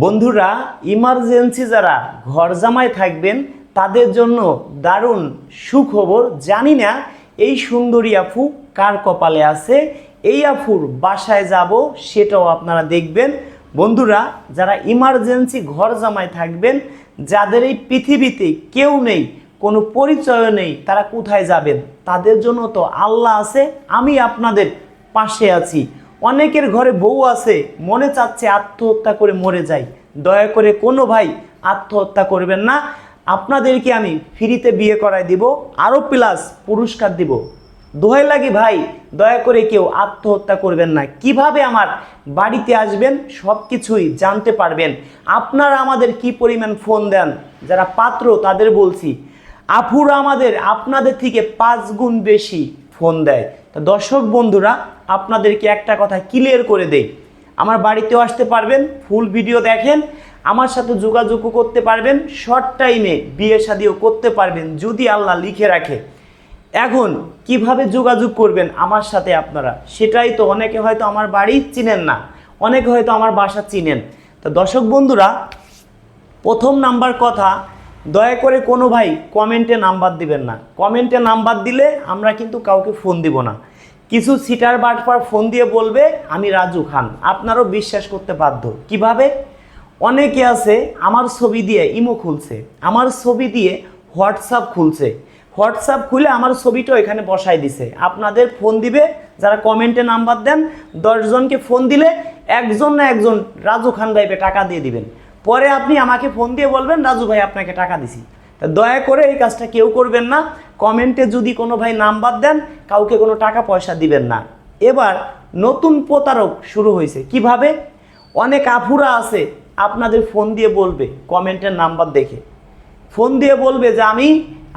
বন্ধুরা, ইমার্জেন্সি যারা ঘর জামাই থাকবেন তাদের জন্য দারুণ সুখবর। জানি না এই সুন্দরী আপু কার কপালে আছে। এই আফুর বাসায় যাব, সেটাও আপনারা দেখবেন। বন্ধুরা, যারা ইমার্জেন্সি ঘর জামাই থাকবেন, যাদের এই পৃথিবীতে কেউ নেই, কোনো পরিচয় নেই, তারা কোথায় যাবেন? তাদের জন্য তো আল্লাহ আছে, আমি আপনাদের পাশে আছি। অনেকের ঘরে বউ আছে, মনে চাচ্ছে আত্মহত্যা করে মরে যাই। দয়া করে কোনো ভাই আত্মহত্যা করবেন না। আপনাদেরকে আমি ফ্রিতে বিয়ে করাই দিব, আরও প্লাস পুরস্কার দিব। দোহাই লাগে ভাই, দয়া করে কেউ আত্মহত্যা করবেন না। কিভাবে আমার বাড়িতে আসবেন সব কিছুই জানতে পারবেন। আপনারা আমাদের কি পরিমাণ ফোন দেন, যারা পাত্র তাদের বলছি, আপুরা আমাদের আপনাদের থেকে 5 গুণ বেশি ফোন দেয়। তো দর্শক বন্ধুরা, আপনাদেরকে একটা কথা ক্লিয়ার করে দেই, আমার বাড়িতেও আসতে পারবেন, ফুল ভিডিও দেখেন, আমার সাথে যোগাযোগ করতে পারবেন, শর্ট টাইমে বিয়ে শাদিও করতে পারবেন যদি আল্লাহ লিখে রাখে। এখন কিভাবে যোগাযোগ করবেন আমার সাথে আপনারা, সেটাই তো। অনেকে হয়তো আমার বাড়ি চিনেন না, অনেকে হয়তো আমার বাসা চিনেন। তো দর্শক বন্ধুরা, প্রথম নাম্বার কথা, দয়া করে কোনো ভাই কমেন্টে নাম্বার দিবেন না। কমেন্টে নাম্বার দিলে আমরা কিন্তু কাউকে ফোন দিব না। কিছু সিটার বাটপার ফোন দিয়ে বলবে আমি রাজু খান, আপনারও বিশ্বাস করতে বাধ্য। কিভাবে? অনেকে আছে আমার ছবি দিয়ে ইমো খুলছে, আমার ছবি দিয়ে হোয়াটসঅ্যাপ খুলছে, হোয়াটসঅ্যাপ খুলে আমার ছবিটাও এখানে বসাই দিছে। আপনাদের ফোন দিবে, যারা কমেন্টে নাম্বার দেন, 10 জনকে ফোন দিলে একজন না একজন রাজু খান ভাইকে টাকা দিয়ে দিবেন। পরে আপনি আমাকে ফোন দিয়ে বলবেন রাজু ভাই আপনাকে টাকা দিছি। তা দয়া করে এই কাজটা কেউ করবেন না। কমেন্টে যদি কোনো ভাই নাম্বার দেন, কাউকে কোনো টাকা পয়সা দিবেন না। এবার নতুন প্রতারক শুরু হয়েছে। কিভাবে? অনেক আফুরা আছে আপনাদের ফোন দিয়ে বলবে, কমেন্টের নাম্বার দেখে ফোন দিয়ে বলবে যে আমি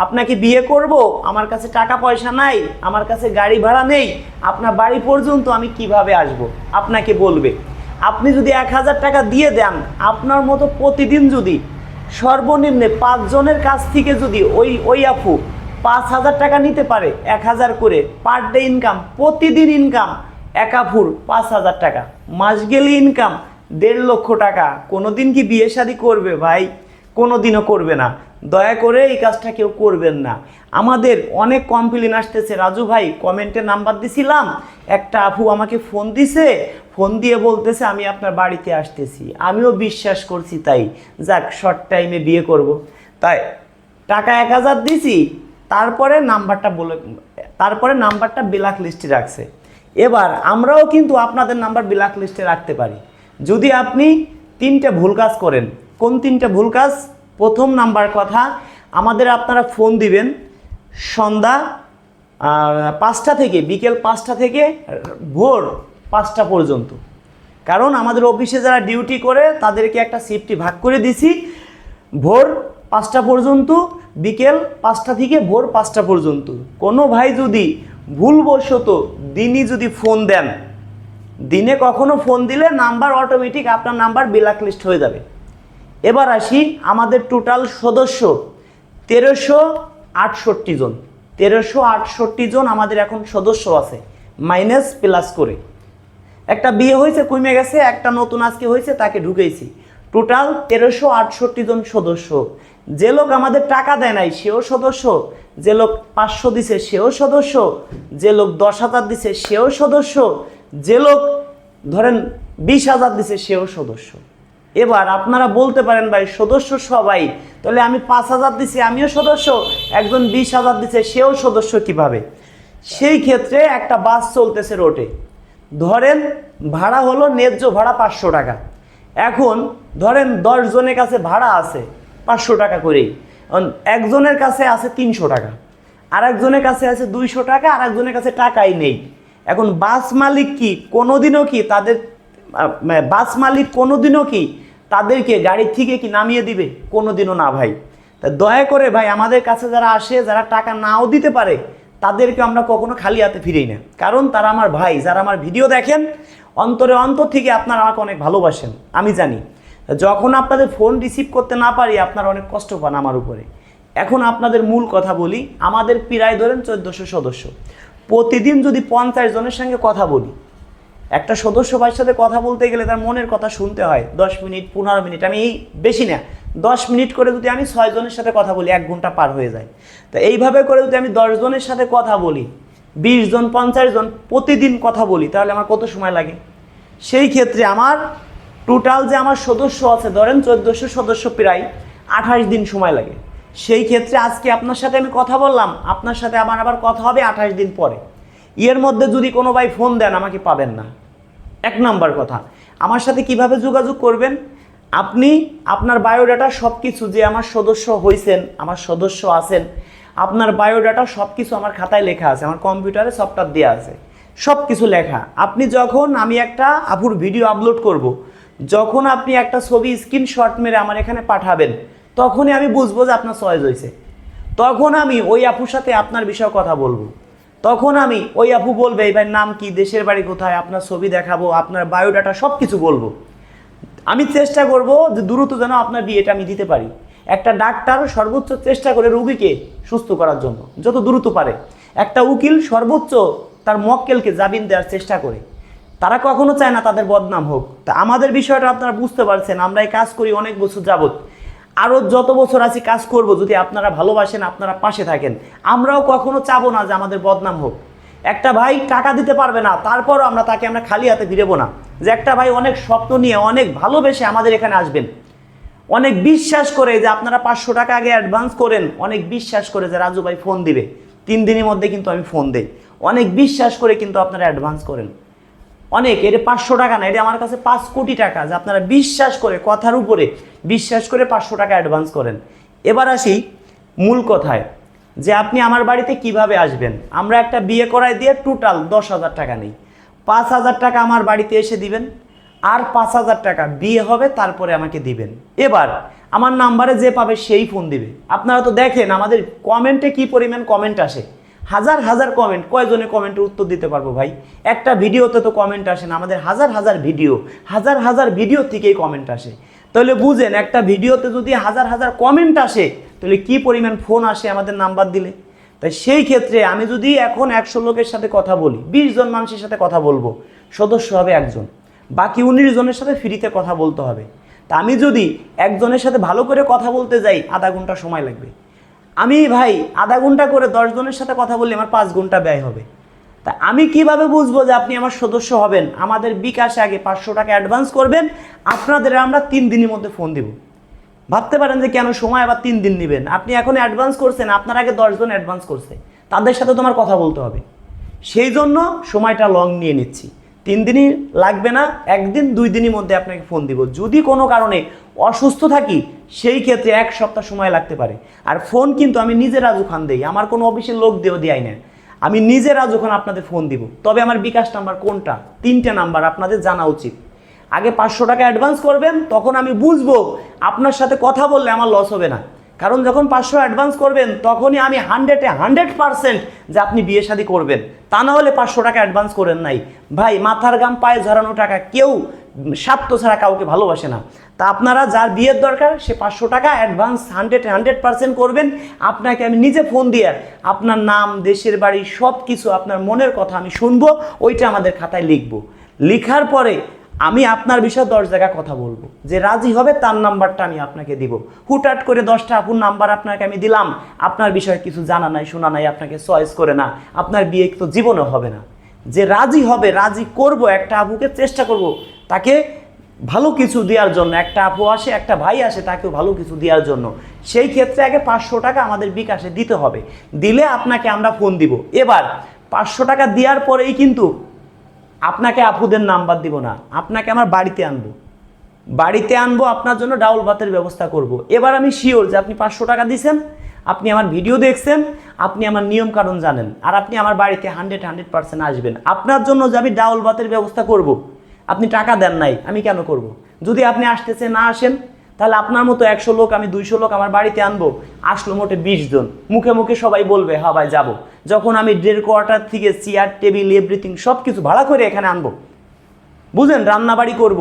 আপনাকে বিয়ে করব, আমার কাছে টাকা পয়সা নাই, আমার কাছে গাড়ি ভাড়া নেই, আপনার বাড়ি পর্যন্ত আমি কিভাবে আসব। আপনাকে বলবে আপনি যদি 1000 টাকা দিয়ে দেন, আপনার মতো প্রতিদিন যদি সর্বনিম্নে 5 জনের কাছ থেকে যদি ওই আপু 5000 টাকা নিতে পারে, 1000 করে পার ডে ইনকাম, প্রতিদিন ইনকাম এক আফুর 5000 টাকা, মাস গেলে ইনকাম 1.5 লক্ষ টাকা। কোনোদিন কি বিয়ে শাদী করবে ভাই? কোনোদিনও করবে না। দয়া করে এই কাজটা কেউ করবেন না। আমাদের অনেক কমপ্লেন আসতেছে, রাজু ভাই কমেন্টে নাম্বার দিছিলাম, একটা আপু আমাকে ফোন দিছে, ফোন দিয়ে বলতেছে আমি আপনার বাড়িতে আসতেছি। আমিও বিশ্বাস করছি, তাই যাক শর্ট টাইমে বিয়ে করব, তাই টাকা 1000 দিছি। তারপরে নাম্বারটা ব্ল্যাক লিস্টে রাখছে। এবার আমরাও কিন্তু আপনাদের নাম্বার ব্ল্যাক লিস্টে রাখতে পারি যদি আপনি 3টে ভুল কাজ করেন। কোন 3টে ভুল কাজ? প্রথম নাম্বার কথা, আমাদের আপনারা ফোন দিবেন সন্ধ্যা 5টা থেকে, বিকেল 5টা থেকে ভোর 5টা পর্যন্ত। কারণ আমাদের অফিসে যারা ডিউটি করে তাদেরকে একটা শিফটই ভাগ করে দিছি, ভোর 5টা পর্যন্ত, বিকেল 5টা থেকে ভোর 5টা পর্যন্ত। কোনো ভাই যদি ভুলবশত দিনই যদি ফোন দেন, দিনে কখনো ফোন দিলে নাম্বার অটোমেটিক আপনার নাম্বার ব্ল্যাক লিস্ট হয়ে যাবে। এবার আসি, আমাদের টোটাল সদস্য 1368 জন। 1368 জন আমাদের এখন সদস্য আছে, মাইনাস প্লাস করে। একটা বিয়ে হয়েছে, কমে গেছে, একটা নতুন আজকে হয়েছে, তাকে ঢুকেছি। টোটাল 1368 জন সদস্য। যে লোক আমাদের টাকা দেয় নাই সেও সদস্য, যে লোক 500 দিছে সেও সদস্য, যে লোক 10,000 দিছে সেও সদস্য, যে লোক ধরেন 20,000 দিছে সেও সদস্য। এবার আপনারা বলতে পারেন ভাই সদস্য সবাই, তাহলে আমি 5,000 দিছি আমিও সদস্য, একজন 20,000 দিছে সেও সদস্য কিভাবে? সেই ক্ষেত্রে একটা বাস চলতেছে রোডে, ধরেন ভাড়া হলো ন্যায্য ভাড়া 500 টাকা। এখন ধরেন 10 জনের কাছে ভাড়া আছে 500 টাকা করেই, একজনের কাছে আছে 300 টাকা, আর একজনের কাছে আছে 200 টাকা, আর একজনের কাছে টাকাই নেই। এখন বাস মালিক কি কোনোদিনও কি তাদেরকে গাড়ি থেকে কি নামিয়ে দিবে? কোনোদিনও না ভাই। তা দয়া করে ভাই, আমাদের কাছে যারা আসে, যারা টাকা নাও দিতে পারে, তাদেরকে আমরা কখনো খালি হাতে ফিরেই না। কারণ তারা আমার ভাই, যারা আমার ভিডিও দেখেন অন্তর থেকে আপনারা আমাকে অনেক ভালোবাসেন, আমি জানি। যখন আপনাদের ফোন রিসিভ করতে না পারি, আপনারা অনেক কষ্ট পান আমার উপরে। এখন আপনাদের মূল কথা বলি, আমাদের প্রায় ধরেন 1400 সদস্য। প্রতিদিন যদি 50 জনের সঙ্গে কথা বলি, একটা সদস্য ভাইয়ের সাথে কথা বলতে গেলে তার মনের কথা শুনতে হয় 10 মিনিট 15 মিনিট, আমি এই বেশি না 10 মিনিট করে যদি আমি 6 জনের সাথে কথা বলি 1 ঘন্টা পার হয়ে যায়। তো এইভাবে করে যদি আমি 10 জনের সাথে কথা বলি, 20 জন 50 জন প্রতিদিন কথা বলি, তাহলে আমার কত সময় লাগে? সেই ক্ষেত্রে আমার টোটাল যে আমার সদস্য আছে ধরেন 1400 সদস্য, প্রায় 28 দিন সময় লাগে। সেই ক্ষেত্রে আজকে আপনার সাথে আমি কথা বললাম, আপনার সাথে আমার আবার কথা হবে 28 দিন পরে। এর মধ্যে যদি কোনো ভাই ফোন দেন আমাকে পাবেন না। 1 নাম্বার কথা, আমার সাথে কিভাবে যোগাযোগ করবেন? আপনি আপনার বায়োডাটা সব কিছু, যে আমার সদস্য হয়েছেন, আমার সদস্য আছেন, আপনার বায়োডাটা সব কিছু আমার খাতায় লেখা আছে, আমার কম্পিউটারে সফটওয়্যার দেওয়া আছে, সব কিছু লেখা। আপনি যখন আমি একটা আপুর ভিডিও আপলোড করব, যখন আপনি একটা ছবি স্ক্রিনশট মেরে আমার এখানে পাঠাবেন, তখনই আমি বুঝবো যে আপনার চয়েস হয়েছে। তখন আমি ওই আপুর সাথে আপনার বিষয়ে কথা বলবো। তখন আমি ওই আপু বলবে এই ভাইয়ের নাম কি, দেশের বাড়ি কোথায়, আপনার ছবি দেখাবো, আপনার বায়োডাটা সব কিছু বলবো। আমি চেষ্টা করব যে দ্রুত যেন আপনার বিয়েটা আমি দিতে পারি। একটা ডাক্তার সর্বোচ্চ চেষ্টা করে রোগীকে সুস্থ করার জন্য যত দ্রুত পারে। একটা উকিল সর্বোচ্চ তার মক্কেলকে জামিন দেওয়ার চেষ্টা করে। তারা কখনো চায় না তাদের বদনাম হোক। তা আমাদের বিষয়টা আপনারা বুঝতে পারছেন, আমরা এই কাজ করি অনেক বছর যাবত, আরও যত বছর আছি কাজ করব। যদি আপনারা ভালোবাসেন, আপনারা পাশে থাকেন, আমরাও কখনো চাবো না যে আমাদের বদনাম হোক। একটা ভাই টাকা দিতে পারবে না, তারপরও আমরা তাকে আমরা খালি হাতে ফিরবো না। যে একটা ভাই অনেক স্বপ্ন নিয়ে, অনেক ভালোবেসে আমাদের এখানে আসবেন, অনেক বিশ্বাস করে যে আপনারা 500 টাকা আগে অ্যাডভান্স করেন, অনেক বিশ্বাস করে যে রাজু ভাই ফোন দিবে, 3 দিনের মধ্যে কিন্তু আমি ফোন দেই, অনেক বিশ্বাস করে কিন্তু আপনারা অ্যাডভান্স করেন। অনেক, এটা 500 টাকা না, এটা আমার কাছে 5 কোটি টাকা, যে আপনারা বিশ্বাস করে, কথার উপরে বিশ্বাস করে 500 টাকা অ্যাডভান্স করেন। এবার আসি মূল কথায়, যে আপনি আমার বাড়িতে কিভাবে আসবেন। আমরা একটা বিয়ে করাই দিয়ে টোটাল 10,000 টাকা নেই। 5,000 টাকা আমার বাড়িতে এসে দিবেন, আর 5,000 টাকা বিয়ে হবে তারপরে আমাকে দিবেন। এবার আমার নাম্বারে যে পাবে সেই ফোন দিবে। আপনারা তো দেখেন আমাদের কমেন্টে কি পরিমাণ কমেন্ট আসে, হাজার হাজার কমেন্ট। কয়জনে কমেন্টের উত্তর দিতে পারবো ভাই? একটা ভিডিওতে তো কমেন্ট আসে না, আমাদের হাজার হাজার ভিডিও, হাজার হাজার ভিডিও থেকেই কমেন্ট আসে। তাহলে বুঝেন, একটা ভিডিওতে যদি হাজার হাজার কমেন্ট আসে, তাহলে কি পরিমাণ ফোন আসে আমাদের নাম্বার দিলে। তাই সেই ক্ষেত্রে আমি যদি এখন 100 লোকের সাথে কথা বলি, 20 জন মানুষের সাথে কথা বলবো, সদস্য হবে 1 জন, বাকি 19 জনের সাথে ফ্রিতে কথা বলতে হবে। তা আমি যদি একজনের সাথে ভালো করে কথা বলতে যাই, আধা ঘন্টা সময় লাগবে। আমি ভাই আধা ঘন্টা করে 10 জনের সাথে কথা বললে আমার 5 ঘন্টা ব্যয় হবে। তা আমি কিভাবে বুঝবো যে আপনি আমার সদস্য হবেন? আমাদের বিকাশে আগে 500 টাকা অ্যাডভান্স করবেন, আপনাদের আমরা 3 দিনের মধ্যে ফোন দিব। ভাবতে পারেন যে কেন সময় আবার 3 দিন নেবেন? আপনি এখন অ্যাডভান্স করছেন, আপনার আগে 10 জন অ্যাডভান্স করছে, তাদের সাথে তোমার কথা বলতে হবে, সেই জন্য সময়টা লং নিয়ে নিচ্ছি। 3 দিনই লাগবে না, 1 দিন 2 দিনের মধ্যে আপনাকে ফোন দিব। যদি কোনো কারণে অসুস্থ থাকি, সেই ক্ষেত্রে 1 সপ্তাহ সময় লাগতে পারে। আর ফোন কিন্তু আমি নিজে রাজু খান দেই, আমার কোনো অফিসের লোক দিয়েও দেয় না, আমি নিজে রাজু খান আপনাদের ফোন দিব। তবে আমার বিকাশ নাম্বার কোনটা? 3টে নাম্বার আপনাদের জানা উচিত। আগে 500 টাকা অ্যাডভান্স করবেন, তখন আমি বুঝবো আপনার সাথে কথা বললে আমার লস হবে না। কারণ যখন 500 অ্যাডভান্স করবেন, তখনই আমি 100% যে আপনি বিয়ে শাদী করবেন। তা না হলে 500 টাকা অ্যাডভান্স করেন নাই ভাই, মাথার গাম পায়ে ঝরানো টাকা, কেউ স্বার্থ ছাড়া কাউকে ভালোবাসে না। তা আপনারা যার বিয়ের দরকার, সে 500 টাকা অ্যাডভান্স 100% করবেন। আপনাকে আমি নিজে ফোন দিয়ে আপনার নাম, দেশের বাড়ি, সব কিছু, আপনার মনের কথা আমি শুনবো, ওইটা আমাদের খাতায় লিখবো। লিখার পরে আমি আপনার বিষয়ে 10 জায়গায় কথা বলবো, যে রাজি হবে তার নাম্বারটা আমি আপনাকে দিব। হুটহাট করে 10টা আপুর নাম্বার আপনাকে আমি দিলাম, আপনার বিষয়ে কিছু জানা নাই, শোনা নাই, আপনাকে চয়েস করে না, আপনার বিয়ে তো জীবনে হবে না। যে রাজি হবে, রাজি করব, একটা আপুকে চেষ্টা করব তাকে ভালো কিছু দেওয়ার জন্য। একটা আপু আসে, একটা ভাই আসে, তাকেও ভালো কিছু দেওয়ার জন্য। সেই ক্ষেত্রে আগে 500 টাকা আমাদের বিকাশে দিতে হবে, দিলে আপনাকে আমরা ফোন দিব। এবার 500 টাকা দেওয়ার পরেই কিন্তু আপনাকে আপুদের নাম্বার দিব না, আপনাকে আমার বাড়িতে আনবো, আপনার জন্য ডাউল ভাতের ব্যবস্থা করব। এবার আমি শিওর যে আপনি 500 টাকা দিয়েছেন, আপনি আমার ভিডিও দেখছেন, আপনি আমার নিয়ম কানুন জানেন, আর আপনি আমার বাড়িতে 100% আসবেন। আপনার জন্য যে আমি ডাউল ভাতের ব্যবস্থা করব, আপনি টাকা দেন নাই, আমি কেন করব? যদি আপনি আসতেছে না আসেন, তাহলে আপনার মতো 100 লোক, আমি 200 লোক আমার বাড়িতে আনবো, আসলো মোটে 20 জন। মুখে মুখে সবাই বলবে হ্যাঁ ভাই যাবো। যখন আমি 1.5 কোয়ার্টার থেকে চেয়ার, টেবিল, এভরিথিং সব কিছু ভাড়া করে এখানে আনবো, বুঝেন, রান্নাবাড়ি করব,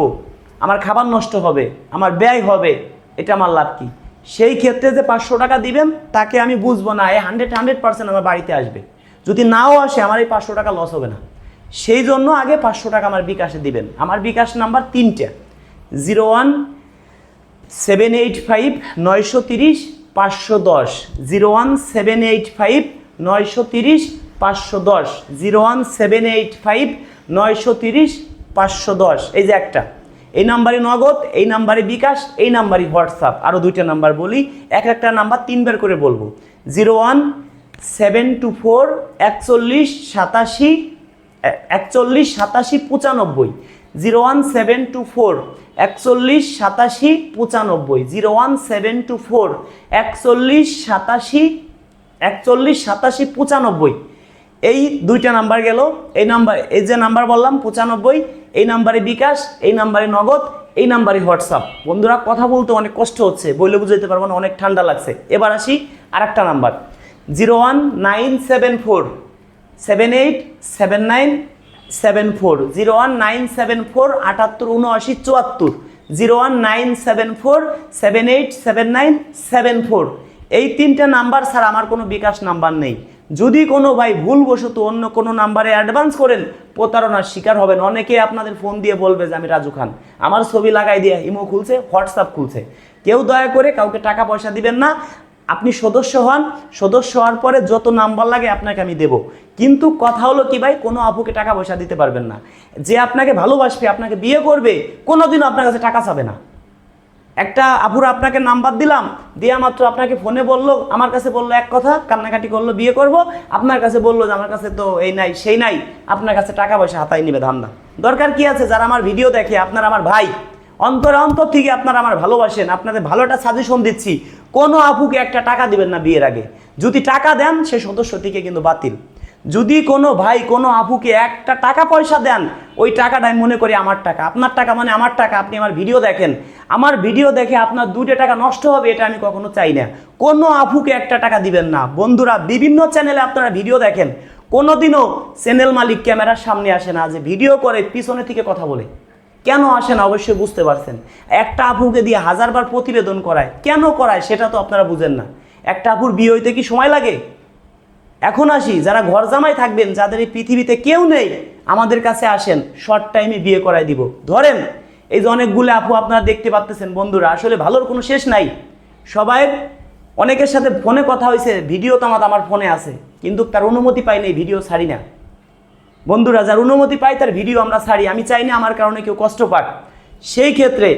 আমার খাবার নষ্ট হবে, আমার ব্যয় হবে, এটা আমার লাভ কি? সেই ক্ষেত্রে যে 500 টাকা দিবেন, তাকে আমি বুঝবো না, 100% আমার বাড়িতে আসবে। যদি নাও আসে, আমার এই 500 টাকা লস হবে না। সেই জন্য আগে 500 টাকা আমার বিকাশে দিবেন। আমার বিকাশ নাম্বার 3টা, 01785 930 510, 01785 930 510, এই যে একটা, এই নাম্বারে নগদ, এই নাম্বারে বিকাশ, এই নাম্বারে হোয়াটসঅ্যাপ। আরও 2টা নাম্বার বলি, একটা নাম্বার 3 বার করে বলবো, 01724 41 87 41 87 95, 01724 41 87 95, 01724 41 87 95। এই 2টা নাম্বার গেল। এই নাম্বার, এই যে নাম্বার বললাম 95, এই নাম্বারে বিকাশ, এই নাম্বারে নগদ, এই নাম্বারে হোয়াটসঅ্যাপ। বন্ধুরা কথা বলতে অনেক কষ্ট হচ্ছে, বলে বুঝাইতে পারবো না, অনেক ঠান্ডা লাগছে। এবার আসি আরেকটা নাম্বার, 01974 7879 74, 01974 7879 74, 01974 7879 74। এই 3টা নাম্বার ছাড়া আমার কোনো বিকাশ নাম্বার নেই। যদি কোনো ভাই ভুলবশত অন্য কোনো নাম্বারে অ্যাডভান্স করেন, প্রতারণার শিকার হবেন। অনেকে আপনাদের ফোন দিয়ে বলবে যে আমি রাজু খান, আমার ছবি লাগাই দিয়ে ইমো খুলছে, হোয়াটসঅ্যাপ খুলছে। কেউ দয়া করে কাউকে টাকা পয়সা দিবেন না। আপনি সদস্য হন, সদস্য হওয়ার পরে যত নাম্বার লাগে আপনাকে আমি দেব। কিন্তু কথা হলো কি ভাই, কোনো আপুকে টাকা পয়সা দিতে পারবেন না। যে আপনাকে ভালোবাসবে, আপনাকে বিয়ে করবে, কোনোদিনও আপনার কাছে টাকা চাবে না। একটা আপুর আপনাকে নাম্বার দিলাম, দেওয়া মাত্র আপনাকে ফোনে বললো, আমার কাছে বললো এক কথা, কান্নাকাটি করলো বিয়ে করব, আপনার কাছে বললো যে আমার কাছে তো এই নাই সেই নাই, আপনার কাছে টাকা পয়সা হাতায় নিবে ধান্দা। দরকার কি আছে? যারা আমার ভিডিও দেখে, আপনার আমার ভাই, অন্তর থেকে আপনারা আমার ভালোবাসেন, আপনাদের ভালো একটা সাজেশন দিচ্ছি, কোনো আপুকে একটা টাকা দিবেন না বিয়ের আগে। যদি টাকা দেন, সে সদস্য থেকে কিন্তু বাতিল। যদি কোনো ভাই কোনো আপুকে একটা টাকা পয়সা দেন, ওই টাকাটা আমি মনে করি আমার টাকা, আপনার টাকা মানে আমার টাকা। আপনি আমার ভিডিও দেখেন, আমার ভিডিও দেখে আপনার 2টা টাকা নষ্ট হবে, এটা আমি কখনো চাই না। কোনো আপুকে একটা টাকা দিবেন না। বন্ধুরা, বিভিন্ন চ্যানেলে আপনারা ভিডিও দেখেন, কোনোদিনও চ্যানেল মালিক ক্যামেরার সামনে আসে না, যে ভিডিও করে পিছনে থেকে কথা বলে। কেন আসে না অবশ্যই বুঝতে পারছেন। একটা আপুকে দিয়ে 1000 বার প্রতিবেদন করায়, কেন করায় সেটা তো আপনারা বুঝেন না। একটা আপুর বিয়ে হইতে কি সময় লাগে? এখন আসি, যারা ঘর জামাই থাকবেন, যাদের এই পৃথিবীতে কেউ নেই, আমাদের কাছে আসেন, শর্ট টাইমে বিয়ে করাই দিব। ধরেন এই যে অনেকগুলো আপু আপনারা দেখতে পাচ্ছেন, বন্ধুরা আসলে ভালোর কোনো শেষ নাই। সবাই, অনেকের সাথে ফোনে কথা হয়েছে, ভিডিও তো আমার ফোনে আছে, কিন্তু তার অনুমতি পাই নাই, ভিডিও ছাড়ি না। বন্ধুরা, যার অনুমতি পাই তার ভিডিও আমরা ছাড়ি। আমি চাই না আমার কারণে কেউ কষ্ট পাক। সেই ক্ষেত্রে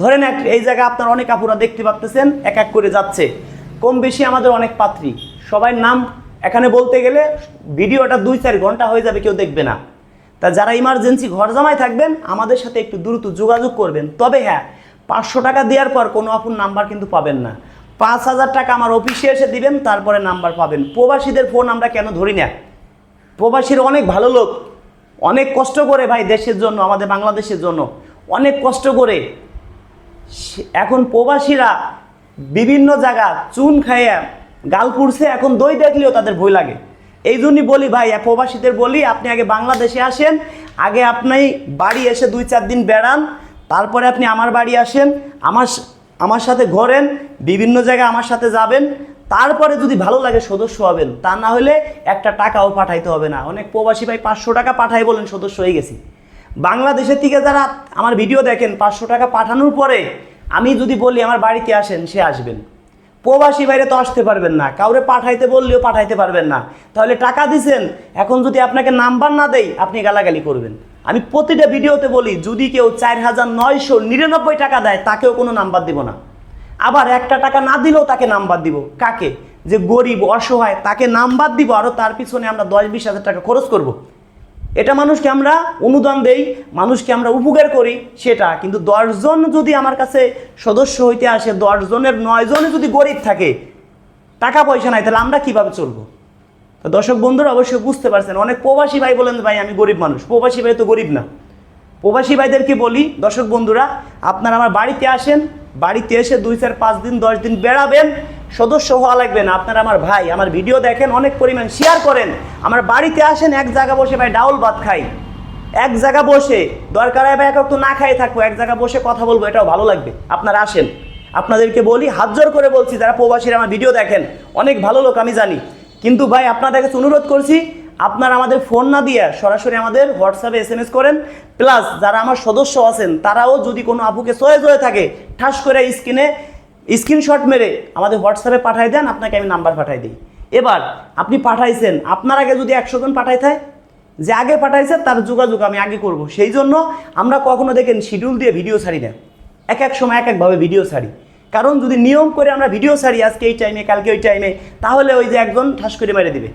ধরেন এই জায়গায় আপনার অনেক আপুরা দেখতে পাচ্ছেন, এক এক করে যাচ্ছে। কম বেশি আমাদের অনেক পাত্রী, সবাই নাম এখানে বলতে গেলে ভিডিওটা 2-4 ঘন্টা হয়ে যাবে, কেউ দেখবে না। তা যারা ইমার্জেন্সি ঘর জামাই থাকবেন, আমাদের সাথে একটু দ্রুত যোগাযোগ করবেন। তবে হ্যাঁ, 500 টাকা দেওয়ার পর কোনো আপুর নাম্বার কিন্তু পাবেন না। 5000 টাকা আমার অফিসে এসে দিবেন, তারপরে নাম্বার পাবেন। প্রবাসীদের ফোন আমরা কেন ধরি না? প্রবাসীর অনেক ভালো লোক, অনেক কষ্ট করে ভাই দেশের জন্য, আমাদের বাংলাদেশের জন্য অনেক কষ্ট করে। এখন প্রবাসীরা বিভিন্ন জায়গা চুন খাইয়া গাল পুড়ছে, এখন দই দেখলেও তাদের ভয় লাগে। এই জন্যই বলি ভাই, প্রবাসীদের বলি, আপনি আগে বাংলাদেশে আসেন, আগে আপনি বাড়ি এসে 2-4 দিন বেড়ান, তারপরে আপনি আমার বাড়ি আসেন, আমার সাথে ঘোরেন, বিভিন্ন জায়গায় আমার সাথে যাবেন, তারপরে যদি ভালো লাগে সদস্য হবেন। তা না হলে একটা টাকাও পাঠাইতে হবে না। অনেক প্রবাসী ভাই 500 টাকা পাঠাই বলেন সদস্য হয়ে গেছি। বাংলাদেশের থেকে যারা আমার ভিডিও দেখেন, 500 টাকা পাঠানোর পরে আমি যদি বলি আমার বাড়িতে আসেন, সে আসবেন। প্রবাসী বাইরে তো আসতে পারবেন না, কাউরে পাঠাইতে বললেও পাঠাইতে পারবেন না। তাহলে টাকা দিছেন, এখন যদি আপনাকে নাম্বার না দেই, আপনি গালাগালি করবেন। আমি প্রতিটা ভিডিওতে বলি, যদি কেউ 4999 টাকা দেয়, তাকেও কোনো নাম্বার দিব না। আবার একটা টাকা না দিলেও তাকে নাম্বার দিব। কাকে? যে গরিব অসহায়, তাকে নাম্বার দিব, আরও তার পিছনে আমরা 10-20 হাজার টাকা খরচ করব। এটা মানুষকে আমরা অনুদান দেই, মানুষকে আমরা উপকার করি, সেটা কিন্তু 10 জন যদি আমার কাছে সদস্য হইতে আসে, 10 জনের 9 জনে যদি গরিব থাকে, টাকা পয়সা নাই, তাহলে আমরা কিভাবে চলবো? তো দর্শক বন্ধুরা অবশ্যই বুঝতে পারছেন। অনেক প্রবাসী ভাই বলেন ভাই আমি গরিব মানুষ, প্রবাসী ভাই তো গরিব না। প্রবাসী ভাইদেরকে বলি, দর্শক বন্ধুরা, আপনারা আমার বাড়িতে আসেন, বাড়িতে এসে 2-4-5 দিন 10 দিন বেড়াবেন, সদস্য হওয়া লাগবে না। আপনারা আমার ভাই, আমার ভিডিও দেখেন, অনেক পরিমাণ শেয়ার করেন, আমার বাড়িতে আসেন, এক জায়গা বসে ভাই ডাউল ভাত খাই, এক জায়গা বসে, দরকার হয় ভাই একটু না খাই থাকবো, এক জায়গা বসে কথা বলবো, এটাও ভালো লাগবে। আপনারা আসেন, আপনাদেরকে বলি, হাত জোর করে বলছি, যারা প্রবাসীরা আমার ভিডিও দেখেন, অনেক ভালো লোক আমি জানি, কিন্তু ভাই আপনাদের কাছে অনুরোধ করছি, আপনারা আমাদের ফোন না দিয়ে সরাসরি আমাদের হোয়াটসঅ্যাপে SMS করেন। প্লাস যারা আমার সদস্য আছেন তারাও যদি কোনো আপুকে চয়েস হয়ে থাকে ঠাস করে স্ক্রিনশট মেরে আমাদের হোয়াটসঅ্যাপে পাঠাই দেন, আপনাকে আমি নাম্বার পাঠাই দিই। এবার আপনি পাঠাইছেন, আপনার আগে যদি 100 জন পাঠাই থাকে, যে আগে পাঠাইছে তার যোগাযোগ আমি আগে করব। সেই জন্য আমরা কখনো দেখেন শিডিউল দিয়ে ভিডিও ছাড়ি না, এক এক সময় এক একভাবে ভিডিও ছাড়ি। কারণ যদি নিয়ম করে আমরা ভিডিও ছাড়ি আজকে এই টাইমে কালকে ওই টাইমে, তাহলে ওই যে একজন ঠাস করে মেরে দিবে।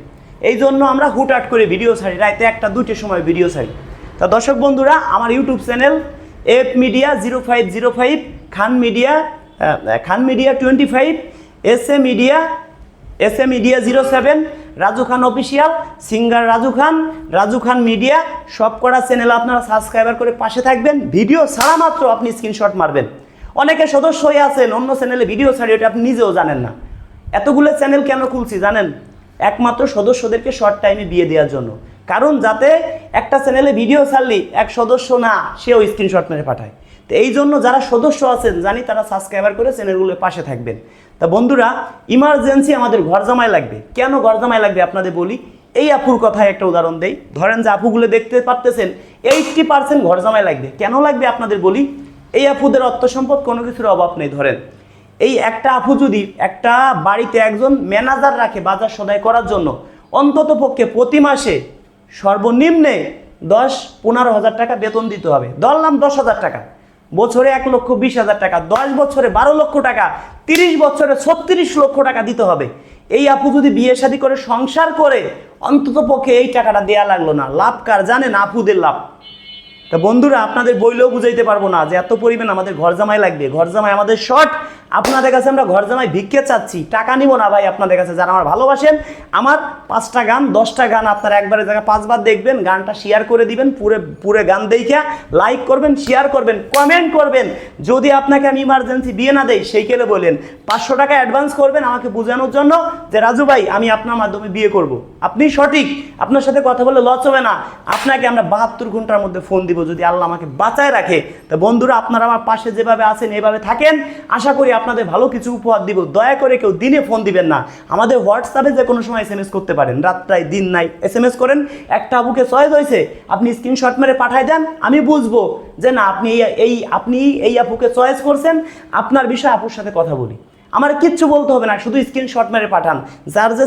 এই জন্য আমরা হুটহাট করে ভিডিও ছাড়ি, রাতে 1টা 2টের সময় ভিডিও ছাড়ি। তা দর্শক বন্ধুরা, আমার YouTube channel F media 0505, Khan media 25, S A media 07, Raju Khan official, singer Raju Khan media, সব করা চ্যানেল আপনারা সাবস্ক্রাইবার করে পাশে থাকবেন। ভিডিও ছাড়া মাত্র আপনি স্ক্রিনশট মারবেন। অনেকে সদস্য হয়ে আছেন অন্য চ্যানেলে ভিডিও ছাড়ি, ওটা আপনি নিজেও জানেন না। এতগুলো চ্যানেল কেন খুলছি জানেন? একমাত্র সদস্যদেরকে শর্ট টাইমে বিয়ে দেওয়ার জন্য। কারণ যাতে একটা চ্যানেলে ভিডিও ছাড়লি এক সদস্য না সেও স্ক্রিনশট মেরে পাঠায়। তো এই জন্য যারা সদস্য আছেন জানি তারা সাবস্ক্রাইবার করে চ্যানেলগুলোর পাশে থাকবেন। তা বন্ধুরা, ইমার্জেন্সি আমাদের ঘর জামাই লাগবে। কেন ঘর জামাই লাগবে আপনাদের বলি। এই আপুর কথায় একটা উদাহরণ দেই। ধরেন যে আপুগুলো দেখতে পারতেছেন 80% ঘর জামাই লাগবে। কেন লাগবে আপনাদের বলি। এই আপুদের অর্থ সম্পদ কোনো কিছুর অভাব নেই। ধরেন এই একটা আপু যদি একটা বাড়িতে একজন ম্যানেজার রাখে বাজার সদাই করার জন্য, অন্তত পক্ষে প্রতি মাসে সর্বনিম্নে 10-15 হাজার টাকা বেতন দিতে হবে। ধরলাম 10,000 টাকা, বছরে 1,20,000 টাকা, 10 বছরে 12 লক্ষ টাকা, 30 বছরে 36 লক্ষ টাকা দিতে হবে। এই আপু যদি বিয়ে শাদী করে সংসার করে অন্তত পক্ষে এই টাকাটা দেয়া লাগলো না। লাভ কার জানেন? আপুদের লাভ। তা বন্ধুরা, আপনাদের বইলেও বুঝাইতে পারবো না যে এত পরিমাণ আমাদের ঘর জামাই লাগবে। ঘর জামাই আমাদের শর্ট। আপনাদের কাছে আমরা ঘর জামাই ভিক্ষে চাচ্ছি, টাকা নিব না ভাই আপনাদের কাছে। যারা আমার ভালোবাসেন, আমার 5টা গান 10টা গান আপনারা একবারে জায়গায় 5 বার দেখবেন, গানটা শেয়ার করে দিবেন, পুরো গান দেখে লাইক করবেন, শেয়ার করবেন, কমেন্ট করবেন। যদি আপনাকে আমি ইমার্জেন্সি বিয়ে না দেই সেই কেলে বলেন 500 টাকা অ্যাডভান্স করবেন আমাকে বোঝানোর জন্য যে রাজু ভাই আমি আপনার মাধ্যমে বিয়ে করব। আপনি সঠিক, আপনার সাথে কথা বলে লস হবে না। আপনাকে আমরা 72 ঘন্টার মধ্যে ফোন দিব যদি আল্লাহ আমাকে বাঁচায় রাখে। তো বন্ধুরা, আপনারা আমার পাশে যেভাবে আছেন এভাবে থাকেন। আশা করি আপনাদের ভালো কিছু উপহার দিব। দয়া করে কেউ দিনে ফোন দিবেন না। আমাদের হোয়াটসঅ্যাপে যে কোনো সময় SMS করতে পারেন, রাত্রায় দিন নাই SMS করেন। একটা আপুকে চয়েস হয়েছে, আপনি স্ক্রিনশট মেরে পাঠাই দেন, আমি বুঝবো যে না আপনি এই আপুকে চয়েস করছেন। আপনার বিষয়ে আপুর সাথে কথা বলি, আমার কিচ্ছু বলতে হবে না, শুধু স্ক্রিনশট মেরে পাঠান। যার যে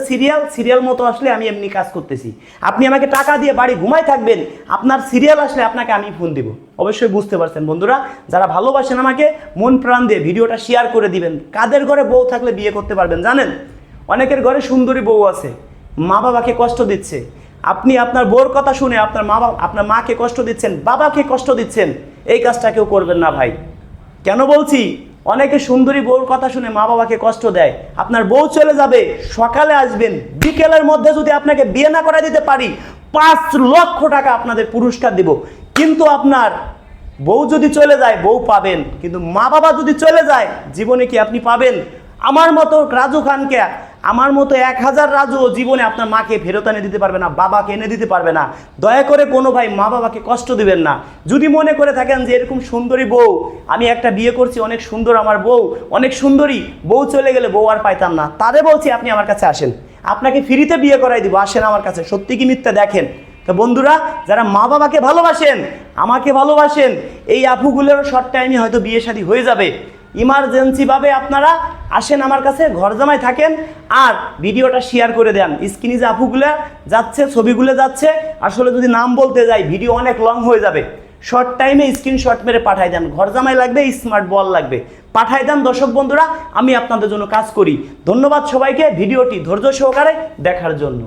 সিরিয়াল মতো আসলে আমি এমনি কাজ করতেছি। আপনি আমাকে টাকা দিয়ে বাড়ি ঘুমাই থাকবেন, আপনার সিরিয়াল আসলে আপনাকে আমি ফোন দিব। অবশ্যই বুঝতে পারছেন বন্ধুরা। যারা ভালোবাসেন আমাকে মন প্রাণ দিয়ে ভিডিওটা শেয়ার করে দিবেন। কাদের ঘরে বউ থাকলে বিয়ে করতে পারবেন জানেন? অনেকের ঘরে সুন্দরী বউ আছে, মা বাবাকে কষ্ট দিচ্ছে। আপনি আপনার বউর কথা শুনে আপনার মাকে কষ্ট দিচ্ছেন, বাবাকে কষ্ট দিচ্ছেন। এই কাজটা কেউ করবেন না ভাই। কেন বলছি? অনেকে সুন্দরী বউর কথা শুনে মা বাবাকে কষ্ট দেয়। আপনার বউ চলে যাবে, সকালে আসবেন, বিকেলের মধ্যে যদি আপনাকে বিয়ে না করে দিতে পারি 5 লক্ষ টাকা আপনাদের পুরস্কার দিব। কিন্তু আপনার বউ যদি চলে যায় বউ পাবেন, কিন্তু মা বাবা যদি চলে যায় জীবনে কি আপনি পাবেন? আমার মতো রাজু খানকে, আমার মতো 1000 রাজু জীবনে আপনার মাকে ফেরত এনে দিতে পারবে না, বাবাকে এনে দিতে পারবে না। দয়া করে কোনো ভাই মা বাবাকে কষ্ট দিবেন না। যদি মনে করে থাকেন যে এরকম সুন্দরী বউ, আমি একটা বিয়ে করছি, অনেক সুন্দর আমার বউ, অনেক সুন্দরী, বউ চলে গেলে বউ আর পাইতাম না, তারে বলছি আপনি আমার কাছে আসেন, আপনাকে ফ্রিতে বিয়ে করাই দিব, আসেন আমার কাছে। সত্যি কি মিথ্যা দেখেন। তো বন্ধুরা, যারা মা বাবাকে ভালোবাসেন, আমাকে ভালোবাসেন, এই আপুগুলোরও শর্ট টাইমে হয়তো বিয়ে শাদী হয়ে যাবে। ইমার্জেন্সিভাবে আপনারা আসেন আমার কাছে, ঘর জামাই থাকেন, আর ভিডিওটা শেয়ার করে দেন। স্ক্রিনে যে আপুগুলো যাচ্ছে, ছবিগুলো যাচ্ছে, আসলে যদি নাম বলতে যাই ভিডিও অনেক লং হয়ে যাবে। শর্ট টাইমে স্ক্রিনশট মেরে পাঠাই দেন। ঘর জামাই লাগবে, স্মার্ট বল লাগবে, পাঠাই দেন। দর্শক বন্ধুরা, আমি আপনাদের জন্য কাজ করি। ধন্যবাদ সবাইকে ভিডিওটি ধৈর্য সহকারে দেখার জন্য।